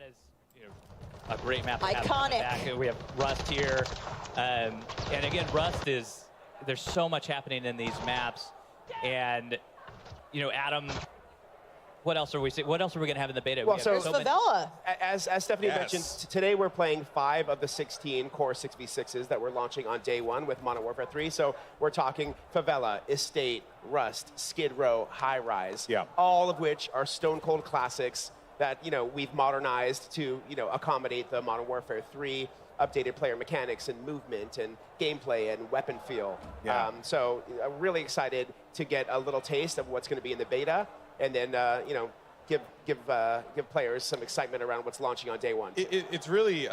is, a great map. Iconic. We have Rust here, and again, Rust is. There's so much happening in these maps, and Adam. What else are we seeing? What else are we going to have in the beta? Well, so Favela. As Stephanie mentioned, today we're playing 5 of the 16 core 6v6s that we're launching on day 1 with Modern Warfare 3. So we're talking Favela, Estate, Rust, Skid Row, High Rise, all of which are stone cold classics that we've modernized to accommodate the Modern Warfare 3 updated player mechanics and movement and gameplay and weapon feel. So I'm really excited to get a little taste of what's going to be in the beta, and then give players some excitement around what's launching on day 1. It's really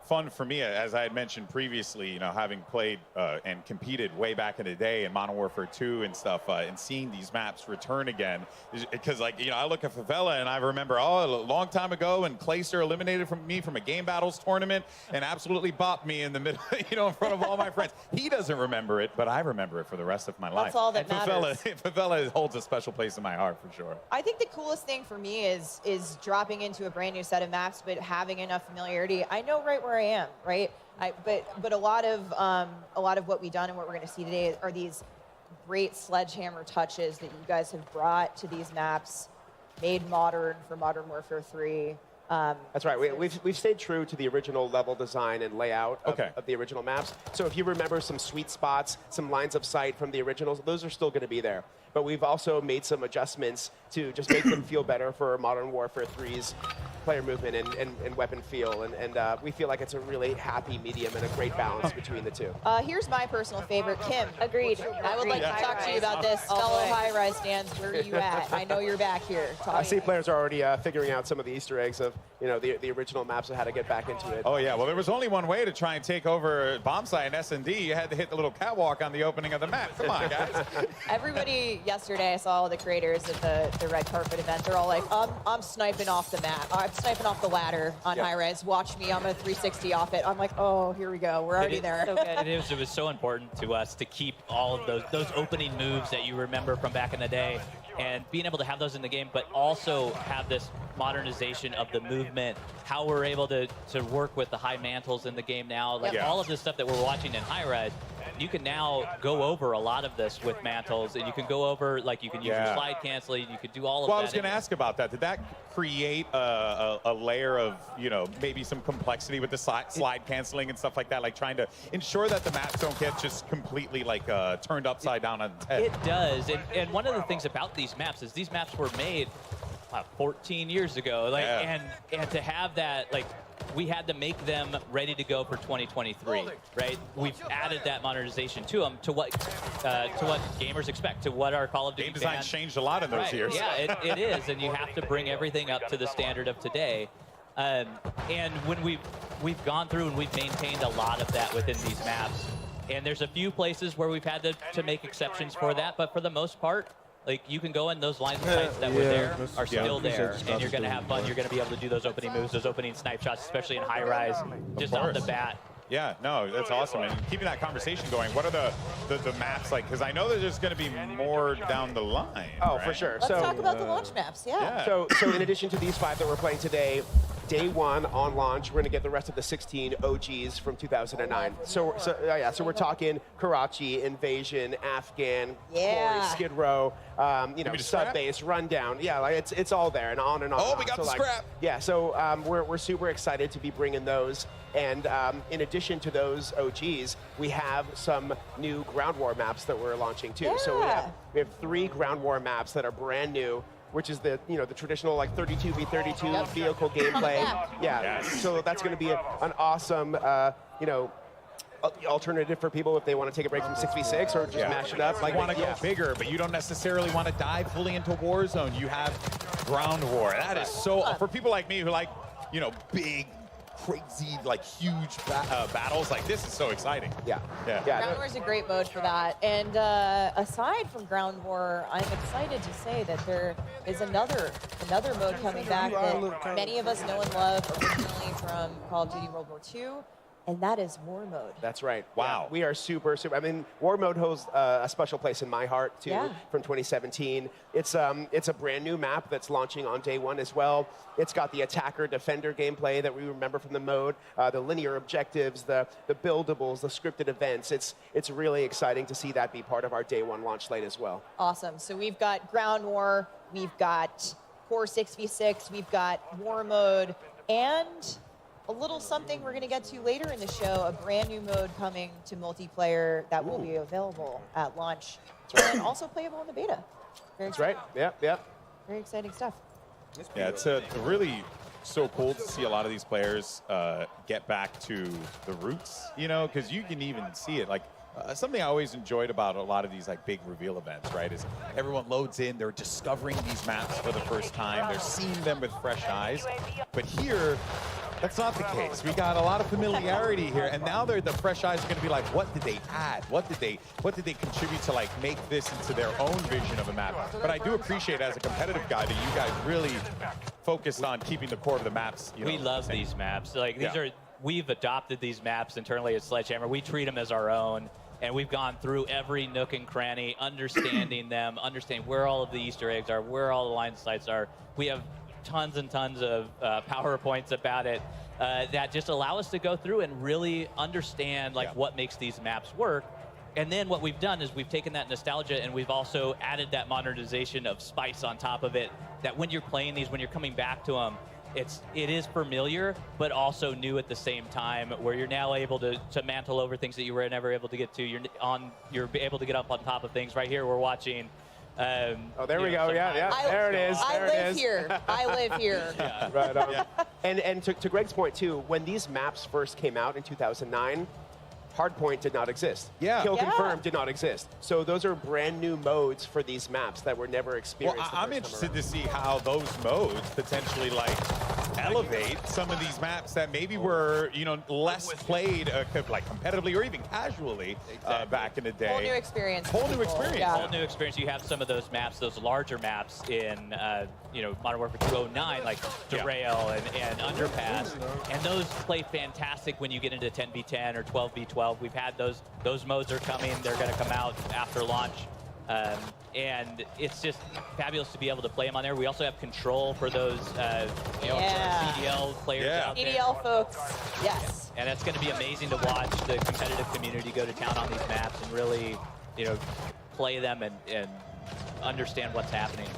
fun for me, as I had mentioned previously, having played and competed way back in the day in Modern Warfare 2 and stuff, and seeing these maps return again, because I look at Favela and I remember, a long time ago, and Clayster eliminated me from a Game Battles tournament and absolutely bopped me in the middle, in front of all my friends. He doesn't remember it, but I remember it for the rest of my life. That's all that matters. Favela holds a special place in my heart for sure. I think the coolest thing for me is dropping into a brand new set of maps, but having enough familiarity. I know right where I am, right? But a lot of what we've done and what we're going to see today are these great sledgehammer touches that you guys have brought to these maps, made modern for Modern Warfare 3. That's right. We've stayed true to the original level design and layout of the original maps. So if you remember some sweet spots, some lines of sight from the originals, those are still going to be there. But we've also made some adjustments to just make them feel better for Modern Warfare 3's player movement and weapon feel. And we feel like it's a really happy medium and a great balance between the two. Here's my personal favorite, Kim. Agreed. I would like to talk to you about this. Fellow high-rise stands, where are you at? I know you're back here. I see players are already figuring out some of the Easter eggs of the original maps of how to get back into it. Oh yeah, well there was only one way to try and take over Bombsite and S&D. You had to hit the little catwalk on the opening of the map. Come on, guys. Everybody yesterday, I saw all the creators at the red carpet event. They're all like, I'm sniping off the map. I'm sniping off the ladder on high res. Watch me. I'm a 360 off it. I'm like, oh, here we go. We're already there. So good. It was so important to us to keep all of those opening moves that you remember from back in the day, and being able to have those in the game, but also have this modernization of the movement, how we're able to work with the high mantles in the game now, like all of this stuff that we're watching in high res. You can now go over a lot of this with mantles, and you can go over, like you can use your slide canceling, you could do all of that. Well, I was going to ask about that. Did that create a layer of, maybe some complexity with the slide canceling and stuff like that, like trying to ensure that the maps don't get just completely turned upside down on its head? It does, and one of the things about these maps is these maps were made 14 years ago, and to have that, we had to make them ready to go for 2023, right? We've added that modernization to them, to what gamers expect, to what our Call of Duty game design changed a lot in those years. Yeah, it is, and you have to bring everything up to the standard of today. And when we've gone through and we've maintained a lot of that within these maps, and there's a few places where we've had to make exceptions for that, but for the most part, you can go in, those lines of sight that were there are still there, and you're going to have fun. You're going to be able to do those opening moves, those opening snipe shots, especially in high rise, just off the bat. Yeah, no, that's awesome. And keeping that conversation going, what are the maps like? Because I know that there's going to be more down the line. Oh, right? for sure. Let's talk about the launch maps, So in addition to these 5 that we're playing today, day 1 on launch, we're going to get the rest of the 16 OGs from 2009. So we're talking Karachi, Invasion, Afghan, Quarry, Skid Row, Sub Base, Rundown. Yeah, it's all there and on and on. Oh, we got the scrap. Yeah, so we're super excited to be bringing those. And in addition to those OGs, we have some new ground war maps that we're launching too. So we have 3 ground war maps that are brand new, which is the the traditional 32v32 vehicle gameplay. So that's going to be an awesome alternative for people if they want to take a break from 6v6 or just mash it up. You want to go bigger, but you don't necessarily want to dive fully into Warzone. You have ground war. That is so for people like me who like big, crazy, huge battles. This is so exciting. Ground War is a great mode for that. And aside from Ground War, I'm excited to say that there is another mode coming back that many of us know and love originally from Call of Duty World War II. and that is War Mode. That's right. Wow. Yeah, we are super. I mean, War Mode holds a special place in my heart too. Yeah. From 2017. It's a brand new map that's launching on day one as well. It's got the attacker defender gameplay that we remember from the mode, the linear objectives, the buildables, the scripted events. It's really exciting to see that be part of our day one launch slate as well. Awesome. So we've got Ground War, we've got Core 6v6, we've got War Mode, and a little something we're going to get to later in the show, a brand new mode coming to multiplayer that will be available at launch and also playable in the beta. Very That's right. Yeah, yeah. Very exciting stuff. Yeah, it's really so cool to see a lot of these players get back to the roots, you know, because you can even see it. Like, something I always enjoyed about a lot of these like big reveal events, right, is everyone loads in, they're discovering these maps for the first time, they're seeing them with fresh eyes. But here, that's not the case. We got a lot of familiarity here, and now the fresh eyes are going to be like, what did they add? What did they contribute to like make this into their own vision of a map? But I do appreciate as a competitive guy that you guys really focused on keeping the core of the maps. You know, We love these maps. Like these are, we've adopted these maps internally at Sledgehammer. We treat them as our own. And we've gone through every nook and cranny, understanding them, understanding where all of the Easter eggs are, where all the line sites are. We have tons and tons of PowerPoints about it that just allow us to go through and really understand like what makes these maps work. And then what we've done is we've taken that nostalgia and we've also added that modernization of spice on top of it, that when you're playing these, when you're coming back to them, it is familiar, but also new at the same time, where you're now able to mantle over things that you were never able to get to. You're able to get up on top of things. Right here, we're watching. Oh, there we go. Yeah. There it is. I live here. I live here. Yeah. Right on. And to Greg's point too, when these maps first came out in 2009, Hardpoint did not exist. Yeah. Kill Confirmed did not exist. So those are brand new modes for these maps that were never Well, experienced. I'm interested to see how those modes potentially like elevate some of these maps that maybe were, you know, less played like competitively or even casually back in the day. Whole new experience. Whole new experience. Yeah. Whole new experience. You have some of those maps, those larger maps in, you know, Modern Warfare 209, like Derail and Underpass, and those play fantastic when you get into 10v10 or 12v12. We've had those modes are coming. They're going to come out after launch. And it's just fabulous to be able to play them on there. We also have control for those you know, CDL players out there. CDL folks, yes. And that's going to be amazing to watch the competitive community go to town on these maps and really, you know, play them and understand what's happening.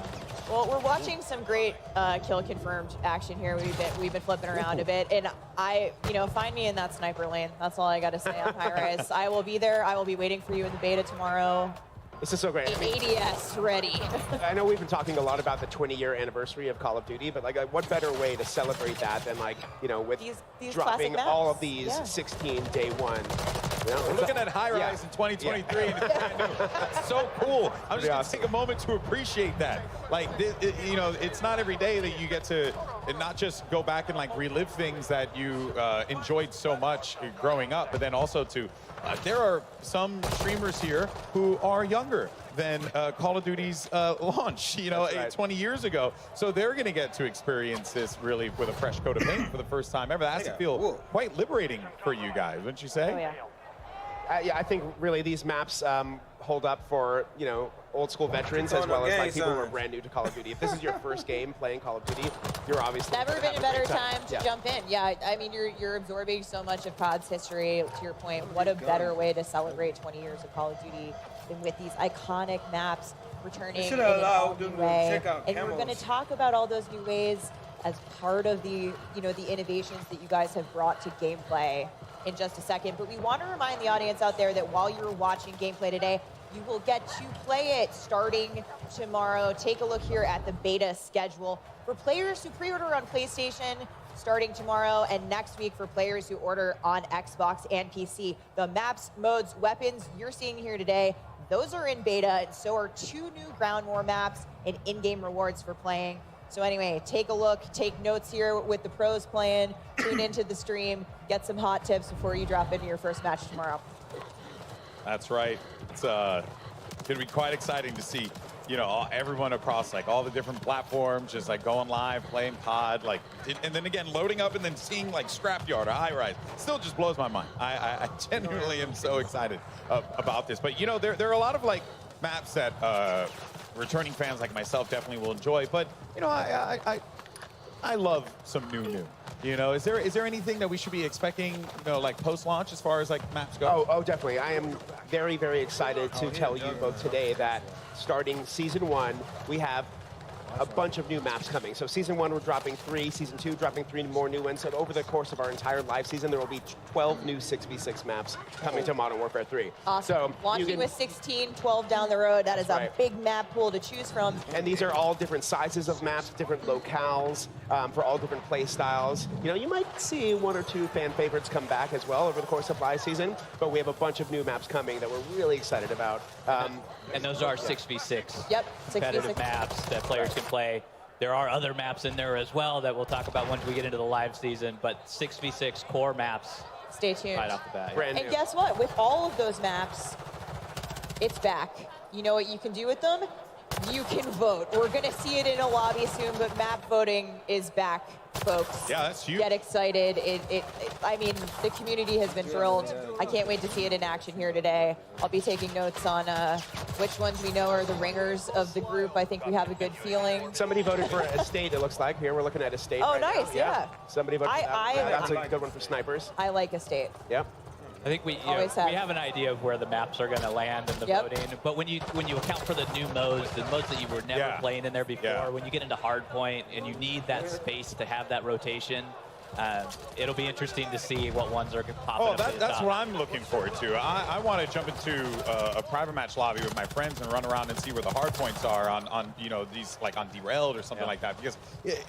Well, we're watching some great kill confirmed action here. We've been flipping around a bit, and find me in that sniper lane. That's all I got to say on High Rise. I will be there. I will be waiting for you in the beta tomorrow. This is so great. I mean, ADS ready. I know we've been talking a lot about the 20-year anniversary of Call of Duty, but like, what better way to celebrate that than like, you know, with These dropping classic all maps. of these Yeah. 16 day one. You know, We're looking at High Rise in 2023, and it's brand new. That's so cool. I'm just going to take a moment to appreciate that. Like, you know, it's not every day that you get to not just go back and like relive things that you enjoyed so much growing up, but then also to there are some streamers here who are younger than Call of Duty's launch, you know, 20 years ago. So they're going to get to experience this really with a fresh coat of paint for the first time ever. That has to feel quite liberating for you guys, wouldn't you say? Oh yeah. Yeah, I think really these maps hold up for, you know, old school veterans as well as like people who are brand new to Call of Duty. If this is your first game playing Call of Duty, you're obviously Never been a better time to Yeah. jump in. Yeah, I mean, you're absorbing so much of COD's history. To your point, what a better way to celebrate 20 years of Call of Duty than with these iconic maps returning in an all-new way. And we're going to talk about all those new ways as part of the, you know, the innovations that you guys have brought to gameplay in just a second. But we want to remind the audience out there that while you're watching gameplay today, you will get to play it starting tomorrow. Take a look here at the beta schedule. For players who pre-order on PlayStation, starting tomorrow, and next week for players who order on Xbox and PC. The maps, modes, weapons you're seeing here today, those are in beta, and so are 2 new Ground War maps and in-game rewards for playing. So anyway, take a look, take notes here with the pros playing, tune into the stream, get some hot tips before you drop into your first match tomorrow. That's right. It's going to be quite exciting to see you know, everyone across like all the different platforms, just like going live, playing COD, like, and then again loading up and then seeing like Scrapyard or High Rise, still just blows my mind. I genuinely am so excited about this. But you know, there are a lot of like maps that returning fans like myself definitely will enjoy. But you know, I love some new. You know, is there anything that we should be expecting, you know, like post-launch as far as like maps go? Oh, definitely. I am very, very excited to tell you both today that starting Season 1, we have a bunch of new maps coming. So Season 1, we're dropping 3. Season 2, dropping 3 more new ones. So over the course of our entire live season, there will be 12 new 6v6 maps coming to Modern Warfare 3. Awesome. So launching with 16, 12 down the road. That is a big map pool to choose from. And these are all different sizes of maps, different locales, for all different play styles. You know, you might see 1 or 2 fan favorites come back as well over the course of live season, but we have a bunch of new maps coming that we're really excited about. And those are 6v6 Yep, competitive 6v6 maps that players can play. There are other maps in there as well that we'll talk about once we get into the live season, but 6v6 core maps Stay tuned. right off the bat. Brand And new. guess what? With all of those maps, it's back. You know what you can do with them? You can vote. We're going to see it in a lobby soon, but map voting is back, folks. Yeah, that's huge. Get excited. I mean, the community has been thrilled. I can't wait to see it in action here today. I'll be taking notes on which ones we know are the ringers of the group. I think we have a good feeling. Somebody voted for Estate, it looks like. Here, we're looking at Estate. Oh, right now. nice, yeah. Somebody voted for that. I- That's a good one for snipers. I like Estate. Yep. I think we Always have. we have an idea of where the maps are going to land in the Yep. voting. But when you account for the new modes, the modes that you were never Yeah. playing in there before, Yeah. when you get into hardpoint and you need that space to have that rotation, it'll be interesting to see what ones are popping Oh, up. to the that's top. what I'm looking forward to. I want to jump into a private match lobby with my friends and run around and see where the hard points are on you know, these, like on Derailed or something Yeah. like that. Because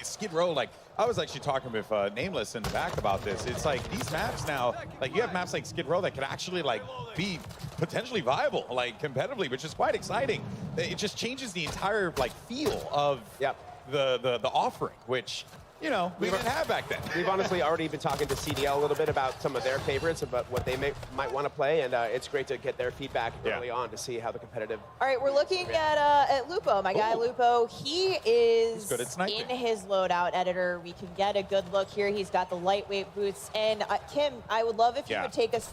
Skid Row, like, I was actually talking with Nameless in the back about this. It's like these maps now, like you have maps like Skid Row that could actually like be potentially viable, like competitively, which is quite exciting. It just changes the entire like feel of the offering, which, you know, we didn't have back then. We've honestly already been talking to CDL a little bit about some of their favorites, about what they might want to play, and it's great to get their feedback early on to see how the competitive... All right, we're looking at Lupo, my guy Lupo. He is He's good at sniping. in his loadout editor. We can get a good look here. He's got the lightweight boots. And Kim, I would love if you would take us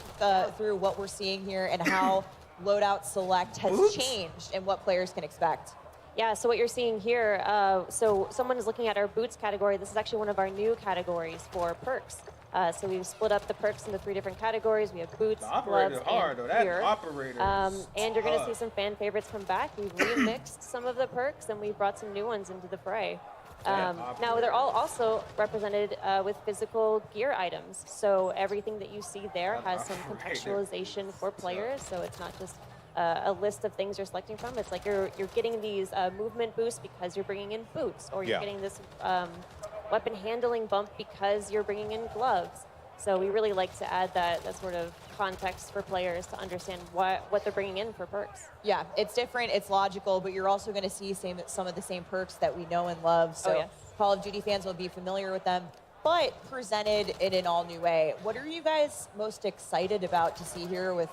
through what we're seeing here and how loadout select has changed and what players can expect. Yeah, so what you're seeing here, so someone is looking at our boots category. This is actually one of our new categories for perks. So we've split up the perks into 3 different categories. We have boots, gloves, and gear. And you're going to see some fan favorites come back. We've remixed some of the perks, and we've brought some new ones into the fray. Now, they're all also represented with physical gear items. So everything that you see there has some contextualization for players, so it's not just a list of things you're selecting from. It's like you're getting these movement boosts because you're bringing in boots, or you're getting this weapon handling bump because you're bringing in gloves. So we really like to add that sort of context for players to understand what they're bringing in for perks. Yeah, it's different, it's logical, but you're also going to see some of the same perks that we know and love. So Call of Duty fans will be familiar with them, but presented in an all-new way. What are you guys most excited about to see here with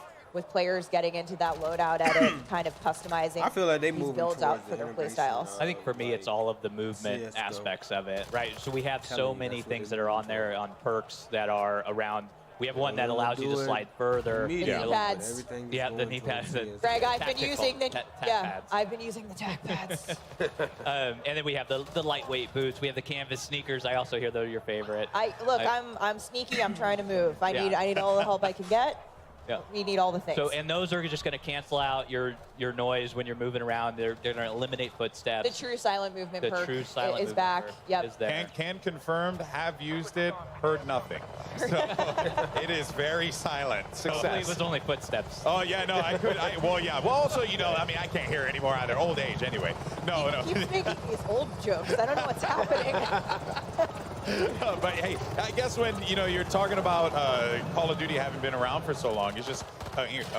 players getting into that loadout edit, kind of customizing I feel like they these moving builds out towards for the their play innovation, styles? I think for me, it's all of the movement CS:GO. aspects of it, right? So we have so Telling you, many that's what things they that are on there on perks that are around. We have one that allows you to slide further. knee pads. Everything Yeah, the knee pads. Greg, I've been Tactical using the tac pads. I've been using the tac pads. And then we have the lightweight boots. We have the canvas sneakers. I also hear those are your favorite. I'm sneaky. I'm trying to move. I Yeah. need all the help I can get. Yeah. We need all the things. So, and those are just going to cancel out your noise when you're moving around. They're going to eliminate the footsteps. true silent movement The perk true silent is movement back. perk Yep. is there. Can confirmed, have used it, heard nothing. So it is very silent. So- Hopefully it was only footsteps. Oh yeah, no, I could. Well, yeah. Well, also, you know, I mean, I can't hear anymore out of old age, anyway. No, no. Keep making these old jokes. I don't know what's happening. But hey, I guess when you're talking about Call of Duty having been around for so long, it's just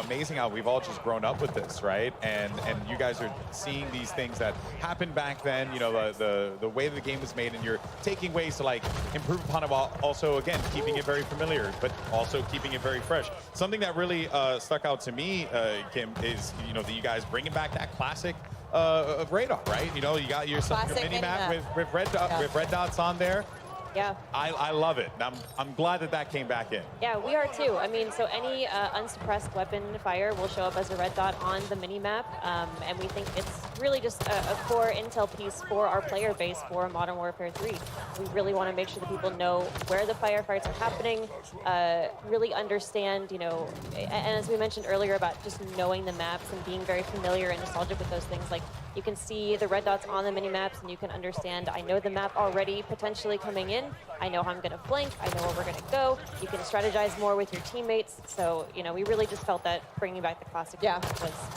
amazing how we've all just grown up with this, right? And you guys are seeing these things that happened back then. You know, the way the game was made, and you're taking ways to like improve upon it while also again keeping it very familiar, but also keeping it very fresh. Something that really stuck out to me, Kim, is that you guys bringing back that classic radar, right? You know, you got your Classic mini map mini-map. with red dots on there. Yeah. I love it. I'm glad that came back in. Yeah, we are too. I mean, so any unsuppressed weapon fire will show up as a red dot on the mini-map, and we think it's really just a core intel piece for our player base for Modern Warfare 3. We really want to make sure that people know where the firefights are happening, really understand, you know, and as we mentioned earlier about just knowing the maps and being very familiar and nostalgic with those things, like you can see the red dots on the mini-maps and you can understand, I know the map already potentially coming in, I know how I'm going to flank, I know where we're going to go. You can strategize more with your teammates. So, you know, we really just felt that bringing back the classic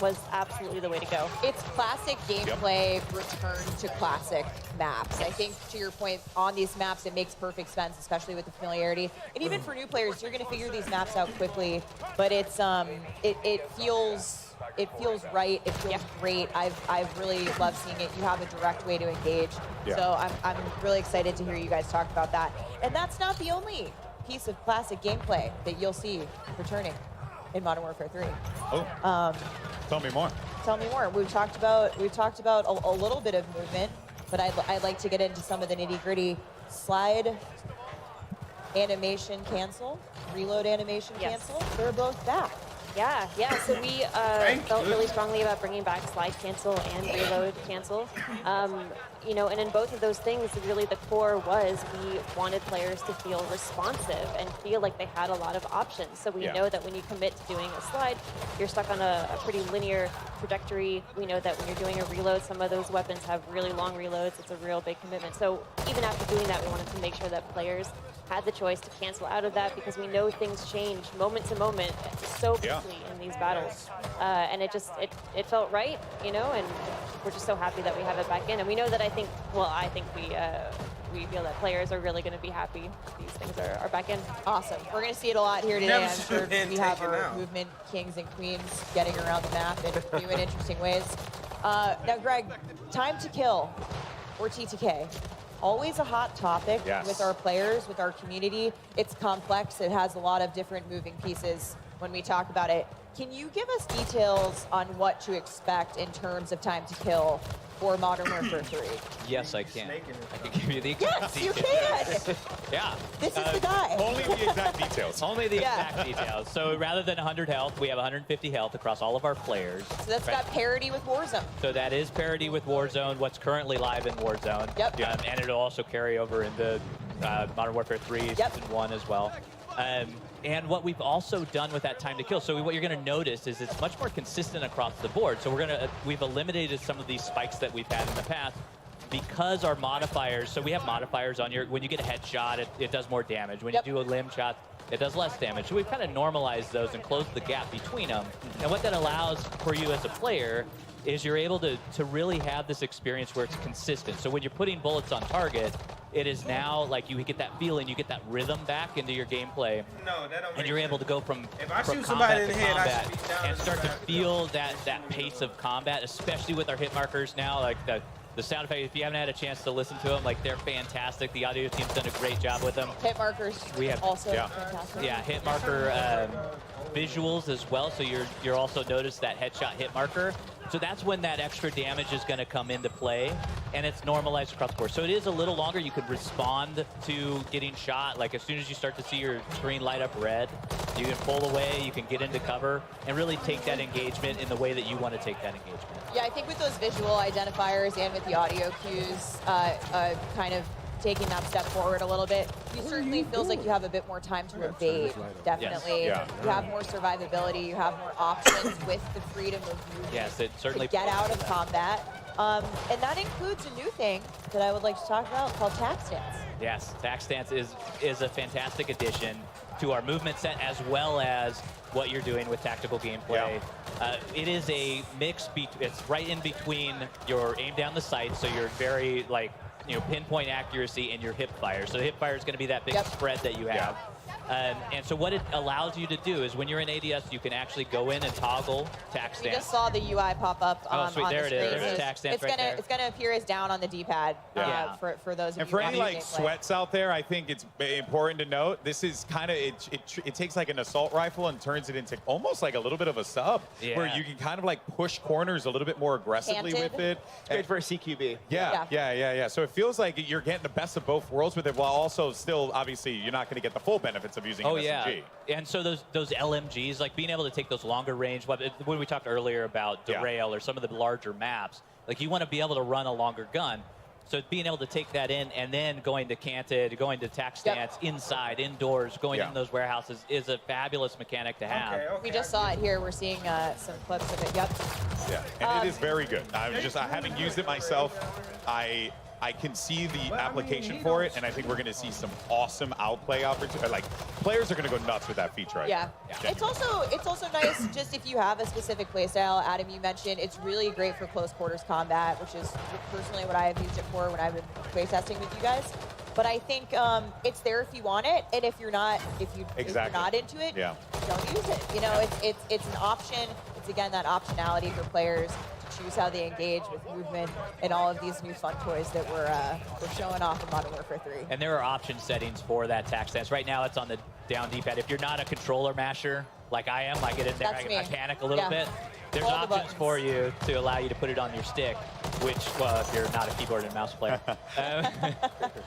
was absolutely the way to go. It's classic gameplay returned to classic maps. I think, to your point, on these maps, it makes perfect sense, especially with the familiarity. And even for new players, you're going to figure these maps out quickly. But it's it feels right. It feels great. I've really loved seeing it. You have a direct way to engage. Yeah. So I'm really excited to hear you guys talk about that. And that's not the only piece of classic gameplay that you'll see returning in Modern Warfare 3. Oh. Tell me more. Tell me more. We've talked about a little bit of movement, but I'd like to get into some of the nitty-gritty. Slide animation cancel, reload animation cancel. They're both back. Yeah. So we felt really strongly about bringing back slide cancel and reload cancel. You know, and in both of those things, really the core was we wanted players to feel responsive and feel like they had a lot of options. So we know that when you commit to doing a slide, you're stuck on a pretty linear trajectory. We know that when you're doing a reload, some of those weapons have really long reloads. It's a real big commitment. So even after doing that, we wanted to make sure that players had the choice to cancel out of that because we know things change moment to moment so quickly in these battles. And it felt right, you know, and we're just so happy that we have it back in. And we know that I think we feel that players are really going to be happy these things are back in. Awesome. We're going to see it a lot here today. I'm sure we have our movement kings and queens getting around the map in new and interesting ways. Now, Greg, time to kill, or TTK. Always a hot topic with our players, with our community. It's complex. It has a lot of different moving pieces when we talk about it. Can you give us details on what to expect in terms of time to kill for Modern Warfare 3? Yes, I can. I can give you the exact Yes, you details. can. Yeah. This is the guy. Only the exact details. Only the exact details. So rather than 100 health, we have 150 health across all of our players. So that's got parity with Warzone. So that is parity with Warzone, what's currently live in Warzone. Yep. And it'll also carry over into Modern Warfare 3 Season 1 as well. And what we've also done with that time to kill, so what you're going to notice is it's much more consistent across the board. So we've eliminated some of these spikes that we've had in the past because our modifiers, so we have modifiers on when you get a headshot, it does more damage. When you do a limb shot, it does less damage. So we've kind of normalized those and closed the gap between them. And what that allows for you as a player is you're able to really have this experience where it's consistent. So when you're putting bullets on target, it is now like you get that feeling, you get that rhythm back into your gameplay. No, that don't and you're able to go from shoot combat in to the head, I combat should be down and in the start to back. feel that pace of combat, especially with our hit markers now. Like the sound effect, if you haven't had a chance to listen to them, like they're fantastic. The audio team's done a great job with them. Hit markers We have also fantastic. Yeah, hit marker visuals as well. So you're also notice that headshot hit marker. So that's when that extra damage is going to come into play, and it's normalized across the board. So it is a little longer. You could respond to getting shot. Like as soon as you start to see your screen light up red, you can pull away, you can get into cover, and really take that engagement in the way that you want to take that engagement. Yeah, I think with those visual identifiers and with the audio cues, kind of taking that step forward a little bit, you certainly feels like you have a bit more time to evade, definitely. Yes. You have more survivability, you have more options with the freedom of movement Yes, it certainly to get out of combat. And that includes a new thing that I would like to talk about called tac stance. Yes, tac stance is a fantastic addition to our movement set as well as what you're doing with tactical gameplay. It is a mix, it's right in between your aim down the sight, so you're very pinpoint accuracy in your hip fire. So hip fire is going to be that big spread that you have. And so what it allows you to do is when you're in ADS, you can actually go in and toggle tack stance. We just saw the UI pop up on sweet. the There screen. it is. There's tack stance right there. It's gonna appear as down on the D-pad for those of you. And for any watching gameplay. sweats out there, I think it's important to note this is kind of it takes like an assault rifle and turns it into almost like a little bit of a sub, where you can kind of like push corners a little bit more aggressively with it. It's great for a CQB. Yeah. So it feels like you're getting the best of both worlds with it, while also still obviously you're not going to get the full benefits of using an SMG. And so those LMGs, like being able to take those longer range, when we talked earlier about Derail or some of the larger maps, like you want to be able to run a longer gun. So being able to take that in and then going to canted, going to tack stance, inside, indoors, going in those warehouses is a fabulous mechanic to have. We just saw it here. We're seeing some clips of it. Yeah, and it is very good. I haven't used it myself. I can see the application for it, and I think we're going to see some awesome outplay opportunities. Like, players are going to go nuts with that feature. It's also nice just if you have a specific playstyle. Adam, you mentioned it's really great for close quarters combat, which is personally what I have used it for when I've been playtesting with you guys. But I think it's there if you want it, and if you're not, if you're not into it, don't use it. You know, it's an option. It's again that optionality for players. Choose how they engage with movement and all of these new fun toys that we're showing off in Modern Warfare 3. And there are option settings for that tack stance. Right now, it's on the down D-pad. If you're not a controller masher like I am, I get in there, I panic a little bit. There's options for you to allow you to put it on your stick, which, well, if you're not a keyboard and mouse player,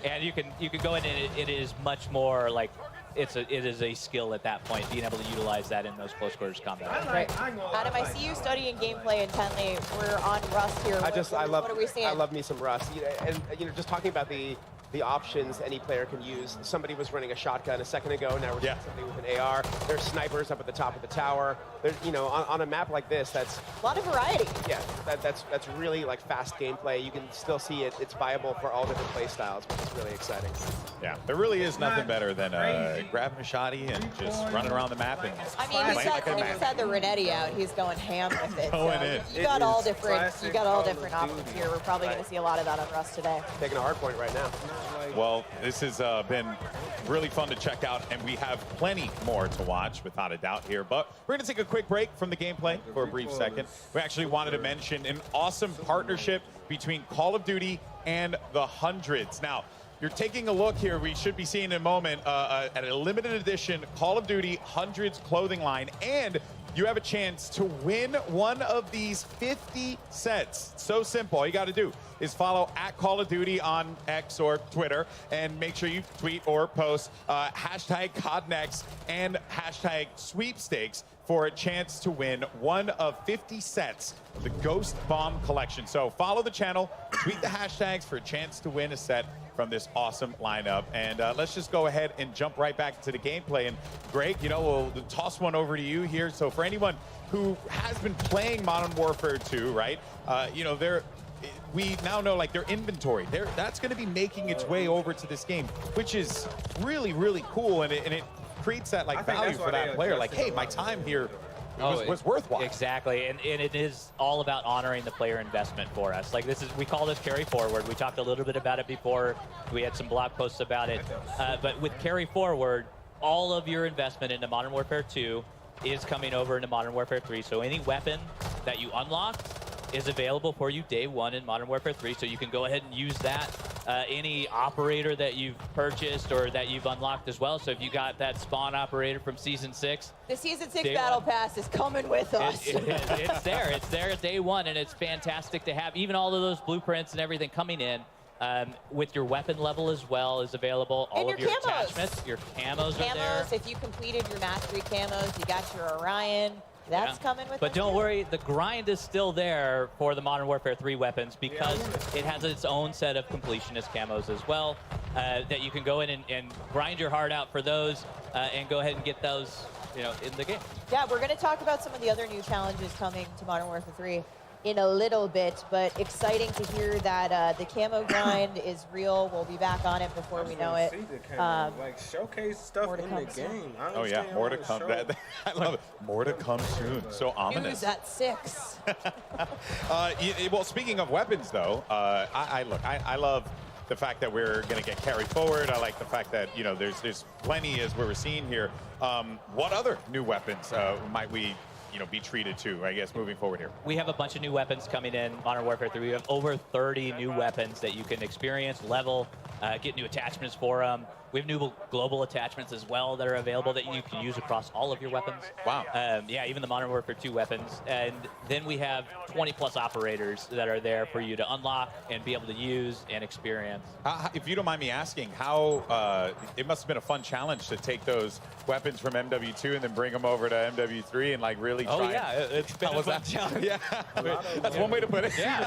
and you can go in and it is much more like. It is a skill at that point, being able to utilize that in those close quarters combat. Adam, I see you studying gameplay intently. We're on Rust here. What are we seeing? I love me some Rust. And just talking about the options any player can use. Somebody was running a shotgun a second ago. Now we're seeing somebody with an AR. There's snipers up at the top of the tower. There's, on a map like this, that's a lot of variety. Yeah, that's really like fast gameplay. You can still see it's viable for all different play styles, which is really exciting. Yeah, there really is nothing better than grabbing a shotty and just running around the map. And he's had the Renetti out. He's going ham with it. You got all different options here. We're probably going to see a lot of that on Rust today. Taking a hard point right now. Well, this has been really fun to check out, and we have plenty more to watch, without a doubt, here. But we're going to take a quick break from the gameplay for a brief second. We actually wanted to mention an awesome partnership between Call of Duty and the Hundreds. Now, you're taking a look here. We should be seeing in a moment at a limited edition Call of Duty Hundreds clothing line, and you have a chance to win one of these 50 sets. So simple. All you got to do is follow at Call of Duty on X or Twitter, and make sure you tweet or post hashtag CODNext and hashtag sweepstakes for a chance to win one of 50 sets of the Ghost Bomb collection. So follow the channel, tweet the hashtags for a chance to win a set from this awesome lineup. And let's just go ahead and jump right back to the gameplay. And Greg, we'll toss one over to you here. So for anyone who has been playing Modern Warfare 2, right, we now know like their inventory, that's going to be making its way over to this game, which is really, really cool. And it creates that like value for that player. Like, hey, my time here was worthwhile. Exactly, and it is all about honoring the player investment for us. Like we call this carry forward. We talked a little bit about it before. We had some blog posts about it. But with carry forward, all of your investment into Modern Warfare 2 is coming over into Modern Warfare 3. So any weapon that you unlocked is available for you day one in Modern Warfare 3. So you can go ahead and use that. Any operator that you've purchased or that you've unlocked as well. So if you got that spawn operator from Season 6. The Season 6 Battle Pass is coming with us. It's there. It's there day one, and it's fantastic to have. Even all of those blueprints and everything coming in. With your weapon level as well is available. All of your attachments, your camos are there. If you completed your Mastery camos, you got your Orion. That's coming with But don't worry, the grind is still there for the Modern Warfare 3 weapons because it has its own set of completionist camos as well that you can go in and grind your heart out for those and go ahead and get those in the game. Yeah, we're going to talk about some of the other new challenges coming to Modern Warfare 3 in a little bit, but exciting to hear that the camo grind is real. We'll be back on it before we know it. Like showcase stuff in the game. Oh yeah, more to come. I love it. More to come soon. So ominous. News at 6. Well, speaking of weapons, though, I love the fact that we're going to get carried forward. I like the fact that, you know, there's plenty as we're seeing here. What other new weapons might we, you know, be treated to, I guess, moving forward here? We have a bunch of new weapons coming in Modern Warfare 3. We have over 30 new weapons that you can experience, level, get new attachments for them. We have new global attachments as well that are available that you can use across all of your weapons. Wow. Yeah, even the Modern Warfare 2 weapons. And then we have 20+ operators that are there for you to unlock and be able to use and experience. If you don't mind me asking, how it must have been a fun challenge to take those weapons from MW2 and then bring them over to MW3 and like really try. Oh yeah, it's been a fun challenge. Yeah, that's one way to put it. Yeah,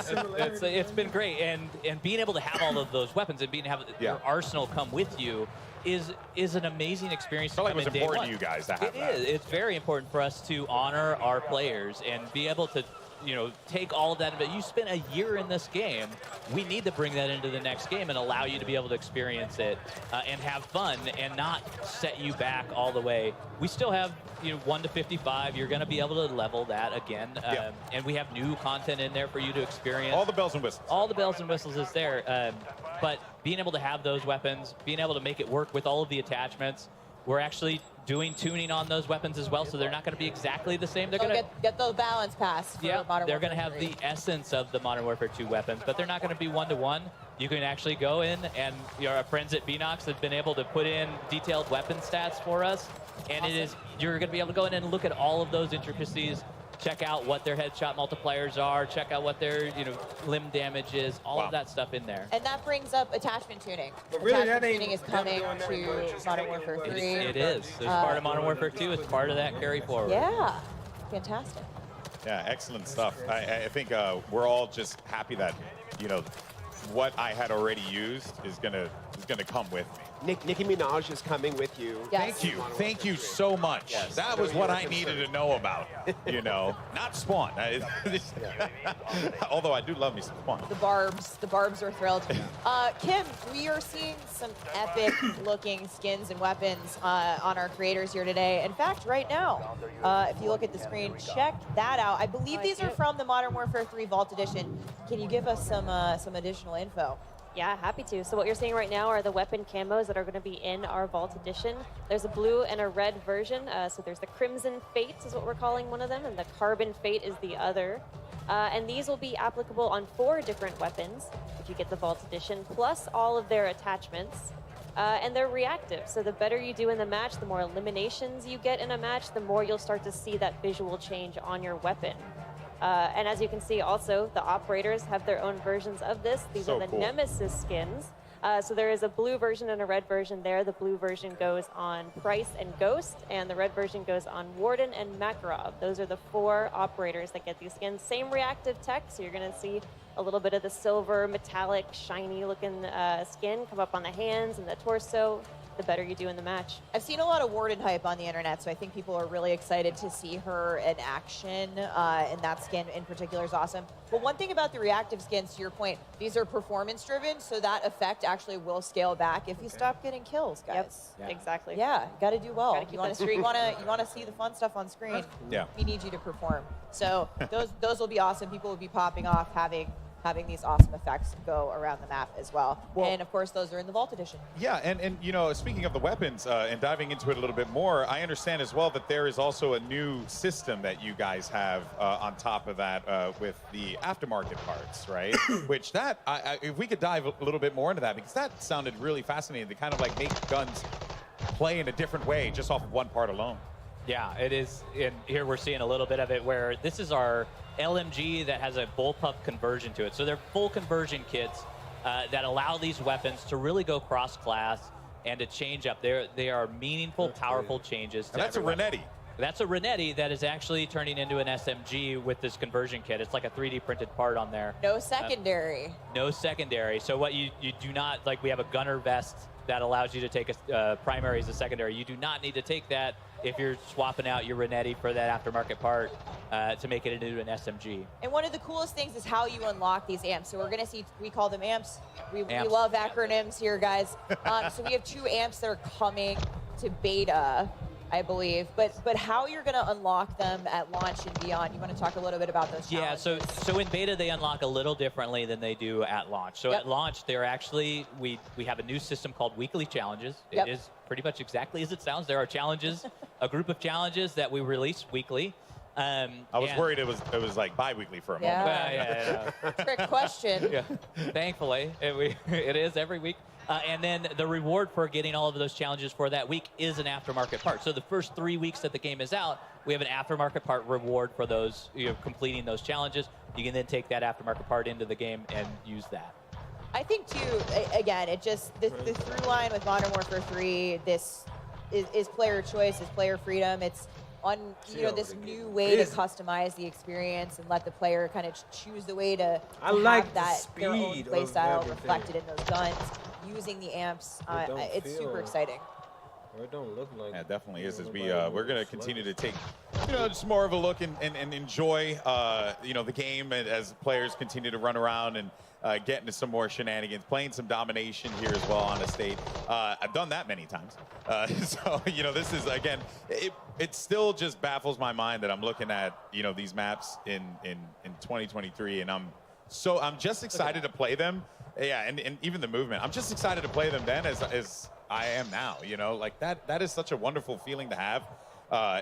it's been great, and being able to have all of those weapons and being able to have your arsenal come with you is an amazing experience. I feel like it was day important one. to you guys to have It that. is. It's very important for us to honor our players and be able to, you know, take all of that. But you spent a year in this game. We need to bring that into the next game and allow you to be able to experience it and have fun and not set you back all the way. We still have, you know, 1 to 55. You're going to be able to level that again. And we have new content in there for you to experience. All the bells and whistles. All the bells and whistles is there. But being able to have those weapons, being able to make it work with all of the attachments, we're actually doing tuning on those weapons as well, so they're not going to be exactly the same. They're going to get those balance pass. yeah, Modern they're going to Warfare have 3. the essence of the Modern Warfare 2 weapons, but they're not going to be one-to-one. You can actually go in, and our friends at Binox have been able to put in detailed weapon stats for us, and you're going to be able to go in and look at all of those intricacies, check out what their headshot multipliers are, check out what their limb damage is, all of that stuff in there. And that brings up attachment tuning. But really, attachment that ain't tuning is coming them doing that, to just Modern taking Warfare what 3. It is. It's part of Modern Warfare 2. It's part of that carry forward. Yeah, fantastic. Yeah, excellent stuff. I think we're all just happy that, you know, what I had already used is gonna come with me. Nicki Minaj is coming with you. Yes. Thank you so much. Yes. That was what I needed to know about. You know, not Spawn. Although I do love me some Spawn. The Barbs are thrilled. Kim, we are seeing some epic looking skins and weapons on our creators here today. In fact, right now, if you look at the screen, check that out. I believe these are from the Modern Warfare 3 Vault Edition. Can you give us some additional info? Yeah, happy to. So what you're seeing right now are the weapon camos that are going to be in our Vault Edition. There's a blue and a red version. So there's the Crimson Fate is what we're calling one of them, and the Carbon Fate is the other. And these will be applicable on 4 different weapons if you get the Vault Edition, plus all of their attachments. And they're reactive, so the better you do in the match, the more eliminations you get in a match, the more you'll start to see that visual change on your weapon. And as you can see also, the operators have their own versions of this. These are the cool. Nemesis skins. So there is a blue version and a red version there. The blue version goes on Price and Ghost, and the red version goes on Warden and Makarov. Those are the 4 operators that get these skins. Same reactive tech, so you're going to see a little bit of the silver, metallic, shiny looking skin come up on the hands and the torso. The better you do in the match. I've seen a lot of Warden hype on the internet, so I think people are really excited to see her in action, and that skin in particular is awesome. But one thing about the reactive skins, to your point, these are performance-driven, so that effect actually will scale back if you stop getting kills, guys. Yep, exactly. Yeah, got to do well. Gotta keep You want that to streak. you want to see the fun stuff on screen. Yeah. We need you to perform. So those will be awesome. People will be popping off, having these awesome effects go around the map as well. And of course, those are in the Vault Edition. Yeah, and you know, speaking of the weapons and diving into it a little bit more, I understand as well that there is also a new system that you guys have on top of that with the aftermarket parts, right? Which that, if we could dive a little bit more into that, because that sounded really fascinating to kind of like make guns play in a different way just off of one part alone. Yeah, it is. And here we're seeing a little bit of it where this is our LMG that has a bullpup conversion to it. So they're full conversion kits that allow these weapons to really go cross-class and to change up. They are meaningful, powerful changes. And that's a Renetti. That's a Renetti that is actually turning into an SMG with this conversion kit. It's like a 3D printed part on there. No secondary. No secondary. So what you do not, like we have a gunner vest that allows you to take a primary as a secondary. You do not need to take that if you're swapping out your Renetti for that aftermarket part to make it into an SMG. And one of the coolest things is how you unlock these amps. So we're going to see, we call them amps. We Amps. love acronyms here, guys. So we have 2 amps that are coming to beta. I believe. But how you're going to unlock them at launch and beyond? You want to talk a little bit about those challenges? Yeah, so in beta they unlock a little differently than they do at launch. So at launch they're actually we have a new system called weekly challenges. It is pretty much exactly as it sounds. There are challenges, a group of challenges that we release weekly. I was worried it was like bi-weekly for a moment. Yeah. Trick question. Yeah. Thankfully, it is every week. And then the reward for getting all of those challenges for that week is an aftermarket part. So the first 3 weeks that the game is out, we have an aftermarket part reward for those, completing those challenges. You can then take that aftermarket part into the game and use that. I think too, again, it just the through line with Modern Warfare 3. This is player choice, is player freedom. It's on this new way to customize the experience and let the player kind of choose the way to have that their own play style reflected in those guns, using the amps. It's super exciting. It don't look like. Yeah, it definitely is. As we're going to continue to take, just more of a look and enjoy, the game as players continue to run around and get into some more shenanigans, playing some domination here as well on Estate. I've done that many times. So, this is, again, it still just baffles my mind that I'm looking at, these maps in 2023, and I'm just excited to play them. Yeah, and even the movement. I'm just excited to play them then as I am now, like that is such a wonderful feeling to have.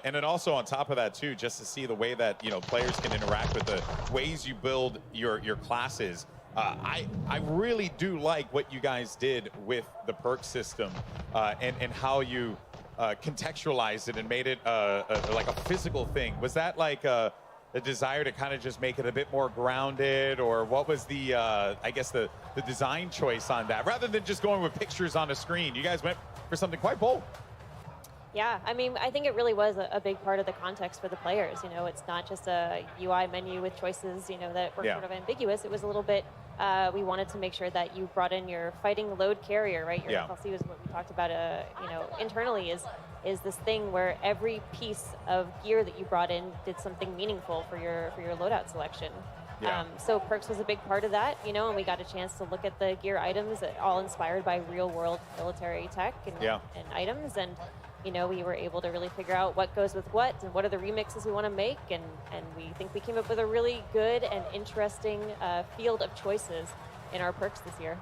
And then also on top of that too, just to see the way that, players can interact with the ways you build your classes. I really do like what you guys did with the perk system and how you contextualized it and made it like a physical thing. Was that like a desire to kind of just make it a bit more grounded, or what was the I guess the design choice on that, rather than just going with pictures on a screen? You guys went for something quite bold. Yeah, I mean, I think it really was a big part of the context for the players. It's not just a UI menu with choices, that were sort of ambiguous. It was a little bit, we wanted to make sure that you brought in your fighting load carrier, right? Your FLC was what we talked about, internally is this thing where every piece of gear that you brought in did something meaningful for your loadout selection. Yeah. So perks was a big part of that, and we got a chance to look at the gear items, all inspired by real-world military tech and items, and we were able to really figure out what goes with what and what are the remixes we want to make, and we think we came up with a really good and interesting field of choices in our perks this year.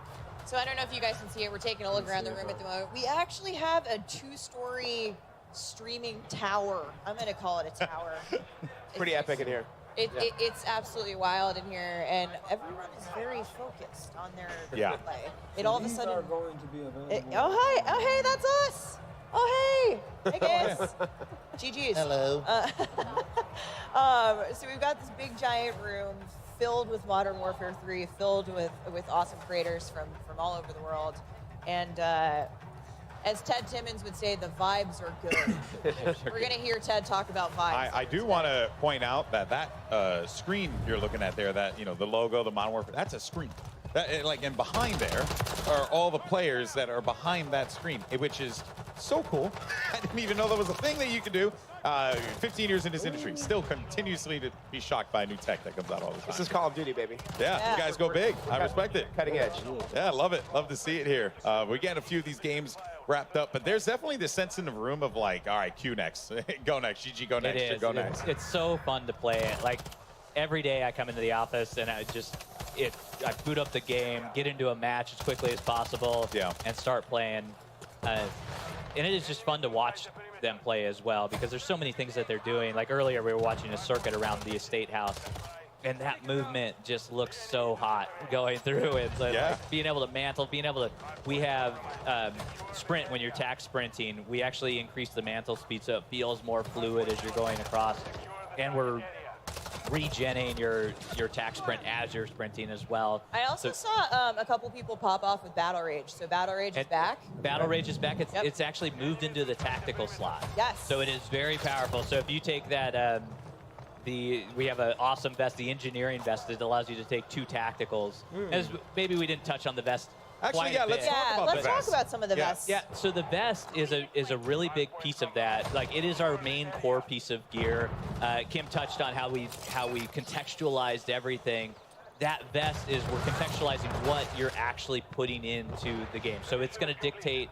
So I don't know if you guys can see it. We're taking a look around the room at the moment. We actually have a 2-story streaming tower. I'm going to call it a tower. Pretty epic in here. It's absolutely wild in here, and everyone is very focused on their play. It all of a sudden. Are going to be available. Oh hey, that's us. Oh hey guys. GG's. Hello. So we've got this big giant room filled with Modern Warfare 3, filled with awesome creators from all over the world, and as Ted Timmons would say, the vibes are good. We're going to hear Ted talk about vibes. I do want to point out that screen you're looking at there, that the logo, the Modern Warfare, that's a screen. And behind there are all the players that are behind that screen, which is so cool. I didn't even know that was a thing that you could do. 15 years in this industry, still continuously to be shocked by new tech that comes out all the time. This is Call of Duty, baby. Yeah, you guys go big. I respect it. Cutting edge. Yeah, I love it. Love to see it here. We get a few of these games wrapped up, but there's definitely this sense in the room of like, all right, Q next, go next, GG go next, go next. It's so fun to play it. Like every day I come into the office and I boot up the game, get into a match as quickly as possible, and start playing. And it is just fun to watch them play as well, because there's so many things that they're doing. Like earlier we were watching a circuit around the estate house, and that movement just looks so hot going through it. So like being able to mantle, we have sprint when you're tac sprinting. We actually increase the mantle speed so it feels more fluid as you're going across. And we're regenning your tac sprint as you're sprinting as well. I also saw a couple people pop off with Battle Rage. So Battle Rage is back. Battle Rage is back. It's actually moved into the tactical slot. Yes. So it is very powerful. So if you take that, we have an awesome vest, the engineering vest, that allows you to take 2 tacticals. As maybe we didn't touch on the vest. Actually, let's talk about some of the vests. Yeah, so the vest is a really big piece of that. Like, it is our main core piece of gear. Kim touched on how we contextualized everything. That vest is, we're contextualizing what you're actually putting into the game. So it's going to dictate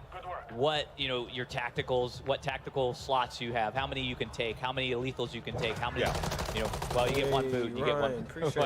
what your tacticals, what tactical slots you have, how many you can take, how many lethals you can take, how many well, you get one boot, you get one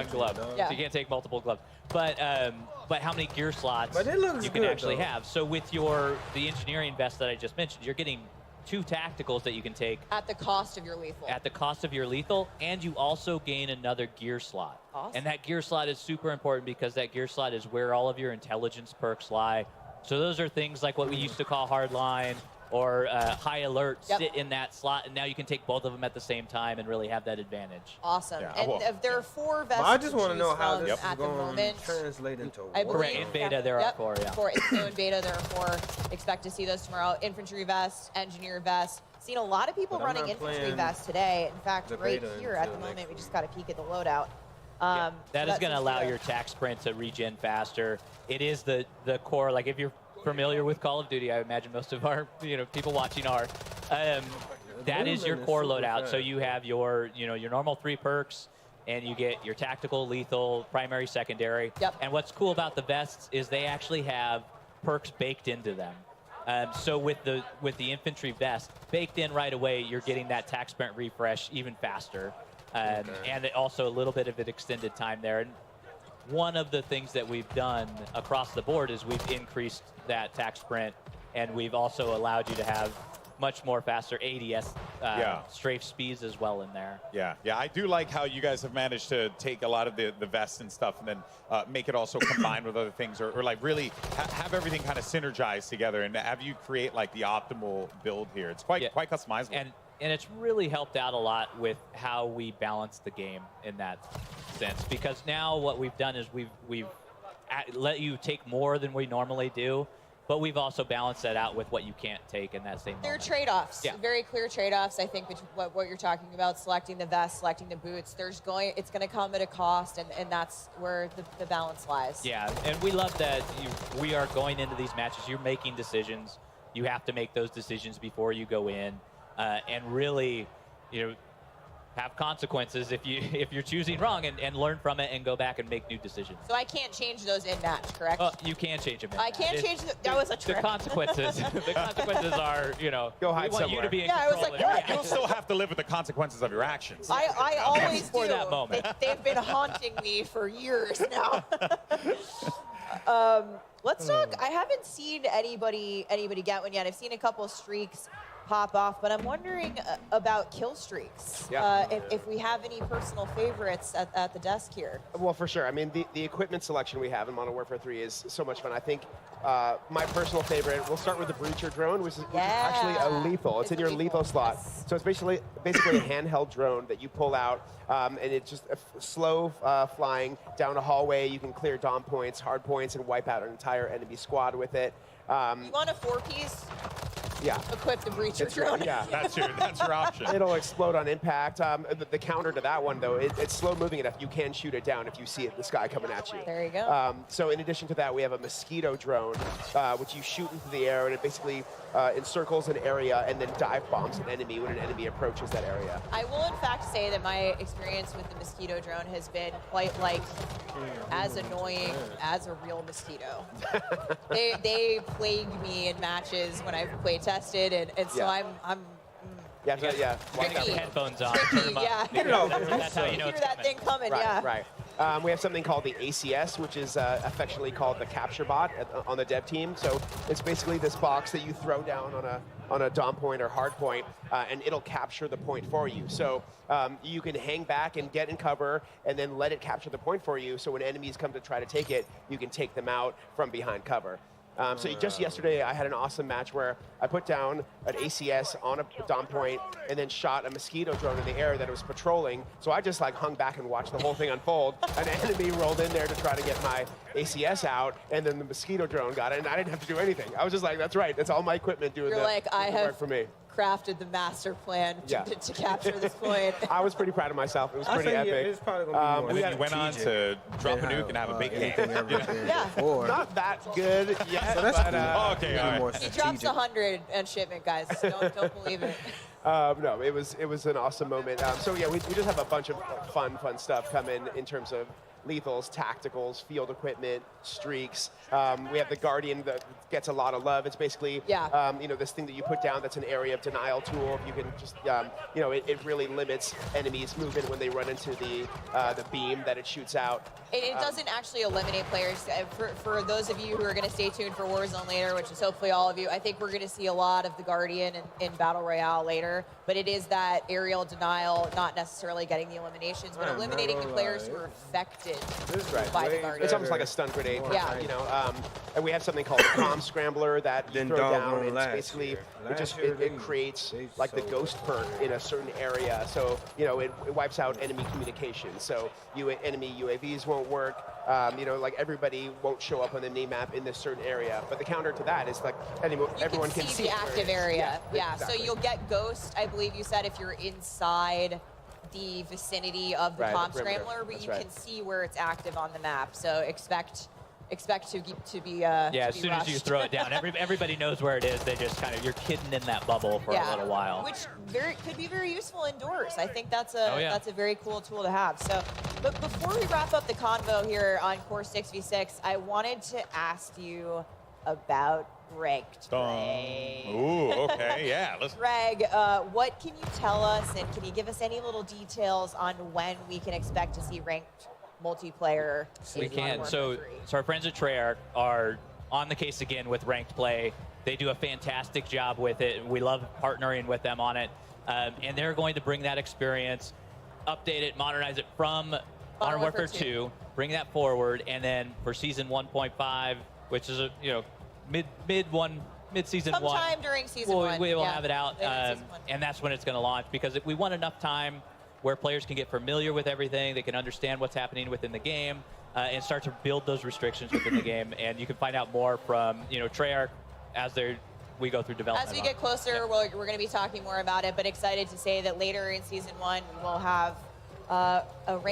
glove, Yeah. so you can't take multiple gloves. But how many gear slots But it looks you can good, actually though. have. So with the engineering vest that I just mentioned, you're getting 2 tacticals that you can take At the cost of your lethal. at the cost of your lethal, and you also gain another gear slot. Awesome. And that gear slot is super important because that gear slot is where all of your intelligence perks lie. So those are things like what we used to call hardline or high alert sit in that slot, and now you can take both of them at the same time and really have that advantage. Awesome. Yeah, And well, if there are 4 vests I just to want to choose know how from this is at the going moment. to translate into I believe Correct. In beta, there are 4, yeah. In beta, there are 4. Expect to see those tomorrow. Infantry vest, engineer vest. Seen a lot of people But I'm running not infantry playing vests today. In fact, the right beta here at the until moment, next we just week. got a peek at the loadout. That so is that going to seems allow good. your tac sprint to regen faster. It is the core, like if you're familiar with Call of Duty, I imagine most of our people watching are. That is your movement is core super loadout. So fast. you have your your normal 3 perks, and you get your tactical, lethal, primary, secondary. Yep. And what's cool about the vests is they actually have perks baked into them. So with the infantry vest baked in right away, you're getting that tac sprint refresh even faster, and also a little bit of an extended time there. And one of the things that we've done across the board is we've increased that tac sprint, and we've also allowed you to have much more faster ADS strafe speeds as well in there. Yeah, I do like how you guys have managed to take a lot of the vests and stuff and then make it also combined with other things, or like really have everything kind of synergized together and have you create like the optimal build here. It's quite customizable. And it's really helped out a lot with how we balance the game in that sense, because now what we've done is we've let you take more than we normally do, but we've also balanced that out with what you can't take in that same There are moment. trade-offs, Yeah. very clear trade-offs. I think between what you're talking about, selecting the vest, selecting the boots. It's going to come at a cost, and that's where the balance lies. Yeah, and we love that we are going into these matches. You're making decisions. You have to make those decisions before you go in, and really, have consequences if you're choosing wrong, and learn from it and go back and make new decisions. So I can't change those in match, correct? You can change them. I can't change that was a The trick. consequences. The consequences are, Go hide we want you somewhere. to be in Yeah, I was control. like, of what? it. You'll still have to live with the consequences of your actions. I always For do. that moment. They've been haunting me for years now. Let's talk. I haven't seen anybody get one yet. I've seen a couple streaks pop off, but I'm wondering about kill streaks. Yeah. If we have any personal favorites at the desk here. Well, for sure. I mean, the equipment selection we have in Modern Warfare 3 is so much fun. I think my personal favorite, we'll start with the Breacher drone, which is actually a lethal. It's in your lethal slot. Yes. So it's basically a handheld drone that you pull out, and it's just slow flying down a hallway. You can clear dom points, hard points, and wipe out an entire enemy squad with it. You want a 4-piece? Yeah. Equip the breacher drone. Yeah. That's your option. It'll explode on impact. The counter to that one, though, it's slow moving enough. You can shoot it down if you see it in the sky coming at you. There you go. So in addition to that, we have a mosquito drone, which you shoot into the air, and it basically encircles an area and then dive bombs an enemy when an enemy approaches that area. I will, in fact, say that my experience with the mosquito drone has been quite as annoying as a real mosquito. they plague me in matches when I've play tested, and so Yeah. I'm Yeah, Get Tricky. your headphones on. tricky, yeah. That's how you know Hear it's that coming. thing coming, Right, yeah. right. We have something called the ACS, which is affectionately called the capture bot on the dev team. So it's basically this box that you throw down on a dom point or hard point, and it'll capture the point for you. So you can hang back and get in cover, and then let it capture the point for you. So when enemies come to try to take it, you can take them out from behind cover. So just yesterday, I had an awesome match where I put down an ACS on a dom point and then shot a mosquito drone in the air that it was patrolling. So I just hung back and watched the whole thing unfold. An enemy rolled in there to try to get my ACS out, and then the mosquito drone got it, and I didn't have to do anything. I was just like, that's right. That's all my equipment doing You're like, I the have work for me. crafted the master plan Yeah. to capture this point. I was pretty proud of myself. It was I pretty think epic. it's probably gonna be more And then you went on to drop a than nuke and have a big game. anything ever been Yeah. before. Not that good yet, So that's but cool. Okay, Maybe all right. more He drops strategic. 100 and shipment, guys. Don't believe it. no, it was an awesome moment. So yeah, we just have a bunch of fun stuff coming in terms of lethals, tacticals, field equipment, streaks. We have the Guardian that gets a lot of love. It's basically, this thing that you put down that's an area of denial tool. You can just, it really limits enemies' movement when they run into the beam that it shoots out. It doesn't actually eliminate players. For those of you who are going to stay tuned for Warzone later, which is hopefully all of you, I think we're going to see a lot of the Guardian in Battle Royale later. But it is that aerial denial, not necessarily getting the eliminations, but eliminating the players who are affected by the Guardian. It's almost like a stun grenade. Yeah. And we have something called the Comm Scrambler that you throw down, and it's basically it creates like the ghost perk in a certain area. So it wipes out enemy communication. So enemy UAVs won't work. Like everybody won't show up on the name map in this certain area. But the counter to that is like everyone can see the active area. Yeah. Exactly. So you'll get ghost, I believe you said, if you're inside the vicinity of the Comm Scrambler, but you can see where it's active on the map. So expect to be as soon as you throw it down, everybody knows where it is. They just you're hidden in that bubble for a little while, which could be very useful indoors. I think that's a very cool tool to have. So, but before we wrap up the convo here on Core 6v6, I wanted to ask you about ranked play. Ooh, okay, yeah. Greg, what can you tell us, and can you give us any little details on when we can expect to see ranked multiplayer? We can. So our friends at Treyarch are on the case again with ranked play. They do a fantastic job with it. We love partnering with them on it. And they're going to bring that experience, update it, modernize it from Modern Warfare 2, bring that forward, and then for season 1.5, which is mid-season 1. Sometime during season 1. We will have it out, and that's when it's going to launch, because we want enough time where players can get familiar with everything, they can understand what's happening within the game, and start to build those restrictions within the game. And you can find out more from Treyarch as we go through development. As we get closer, we're going to be talking more about it, but excited to say that later in season 1, we will have a ranked